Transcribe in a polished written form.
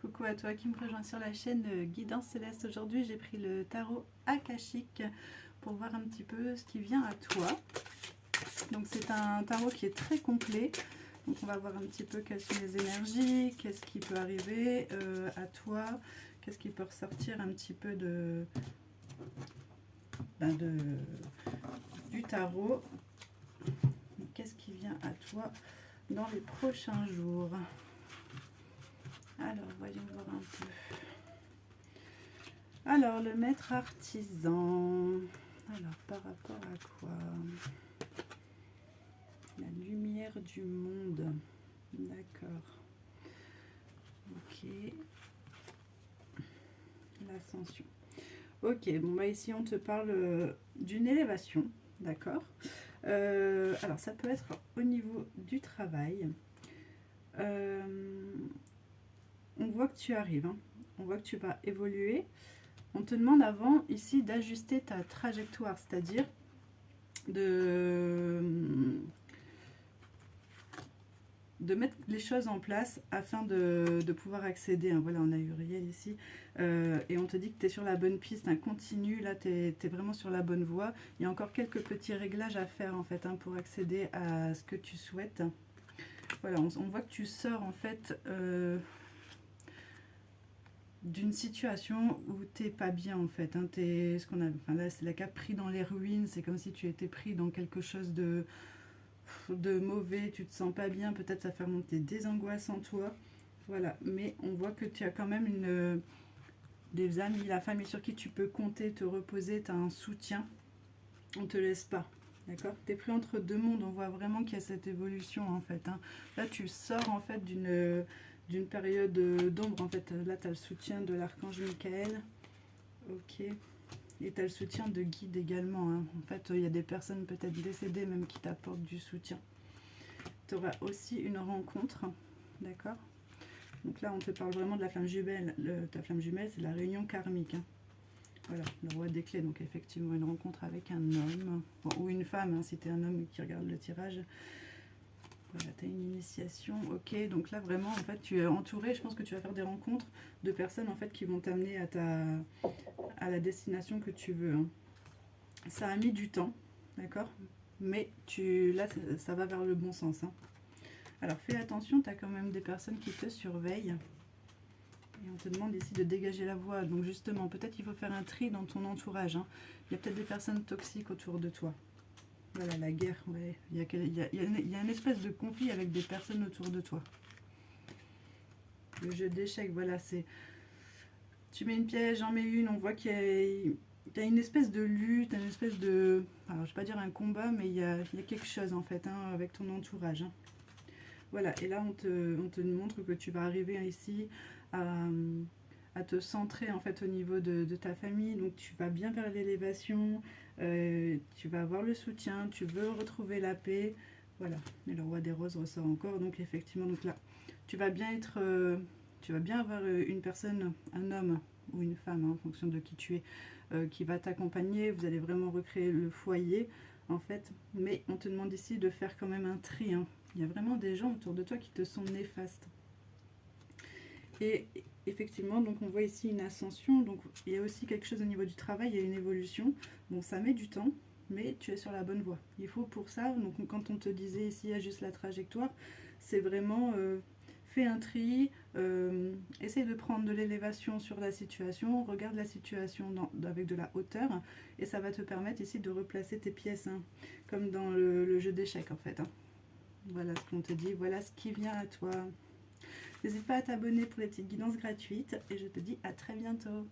Coucou à toi qui me rejoins sur la chaîne Guidance Céleste. Aujourd'hui j'ai pris le tarot akashique pour voir un petit peu ce qui vient à toi. Donc c'est un tarot qui est très complet. Donc on va voir un petit peu quelles sont les énergies, qu'est-ce qui peut arriver à toi, qu'est-ce qui peut ressortir un petit peu du tarot. Qu'est-ce qui vient à toi dans les prochains jours. Alors, voyons voir un peu. Alors, le maître artisan. Alors, par rapport à quoi? La lumière du monde. D'accord. Ok. L'ascension. Ok, bon, bah ici, on te parle d'une élévation. D'accord. Alors, ça peut être au niveau du travail. On voit que tu arrives, hein. On voit que tu vas évoluer. On te demande avant ici d'ajuster ta trajectoire, c'est-à-dire de mettre les choses en place afin de pouvoir accéder. Hein. Voilà, on a Uriel ici. Et on te dit que tu es sur la bonne piste, hein. Continue, là tu es vraiment sur la bonne voie. Il y a encore quelques petits réglages à faire en fait, hein, pour accéder à ce que tu souhaites. Voilà, on voit que tu sors en fait d'une situation où t'es pas bien en fait, hein. T'es ce qu'on a, enfin là c'est la cas pris dans les ruines, c'est comme si tu étais pris dans quelque chose de mauvais, tu te sens pas bien, peut-être ça fait remonter des angoisses en toi, voilà, mais on voit que tu as quand même des amis, la famille sur qui tu peux compter, te reposer, tu as un soutien, on te laisse pas. D'accord, tu es pris entre deux mondes, on voit vraiment qu'il y a cette évolution en fait, hein. Là tu sors en fait d'une période d'ombre en fait. Là tu as le soutien de l'archange Michael. Ok. Et tu as le soutien de guide également, hein. En fait il y a des personnes peut-être décédées même qui t'apportent du soutien. Tu auras aussi une rencontre. D'accord. Donc là on te parle vraiment de la flamme jumelle. Ta flamme jumelle c'est la réunion karmique, hein. Voilà, le roi des clés, donc effectivement une rencontre avec un homme, bon, ou une femme, hein, si tu es un homme qui regarde le tirage. Voilà, tu as une initiation, ok, donc là vraiment en fait tu es entouré, je pense que tu vas faire des rencontres de personnes en fait qui vont t'amener à la destination que tu veux, hein. Ça a mis du temps, d'accord, mais là ça va vers le bon sens, hein. Alors fais attention, tu as quand même des personnes qui te surveillent. Et on te demande ici de dégager la voie. Donc justement, peut-être qu'il faut faire un tri dans ton entourage, hein. Il y a peut-être des personnes toxiques autour de toi. Voilà, la guerre. Ouais. Il y a une espèce de conflit avec des personnes autour de toi. Le jeu d'échecs, voilà, c'est... Tu mets une piège, j'en mets une. On voit qu'il y a une espèce de lutte, une espèce de... Alors, je ne vais pas dire un combat, mais il y a quelque chose en fait, hein, avec ton entourage, hein. Voilà, et là on te montre que tu vas arriver ici à te centrer en fait au niveau de ta famille, donc tu vas bien vers l'élévation, tu vas avoir le soutien, tu veux retrouver la paix, voilà, et le roi des roses ressort encore, donc effectivement, donc là, tu vas bien être, tu vas bien avoir une personne, un homme ou une femme, hein, en fonction de qui tu es, qui va t'accompagner, vous allez vraiment recréer le foyer, en fait, mais on te demande ici de faire quand même un tri, hein. Il y a vraiment des gens autour de toi qui te sont néfastes. Et effectivement, donc on voit ici une ascension. Donc il y a aussi quelque chose au niveau du travail, il y a une évolution. Bon, ça met du temps, mais tu es sur la bonne voie. Il faut pour ça, donc quand on te disait ici, ajuste la trajectoire, c'est vraiment fais un tri, essaye de prendre de l'élévation sur la situation, regarde la situation avec de la hauteur, et ça va te permettre ici de replacer tes pièces, hein, comme dans le jeu d'échecs en fait, hein. Voilà ce qu'on te dit, voilà ce qui vient à toi. N'hésite pas à t'abonner pour les petites guidances gratuites et je te dis à très bientôt.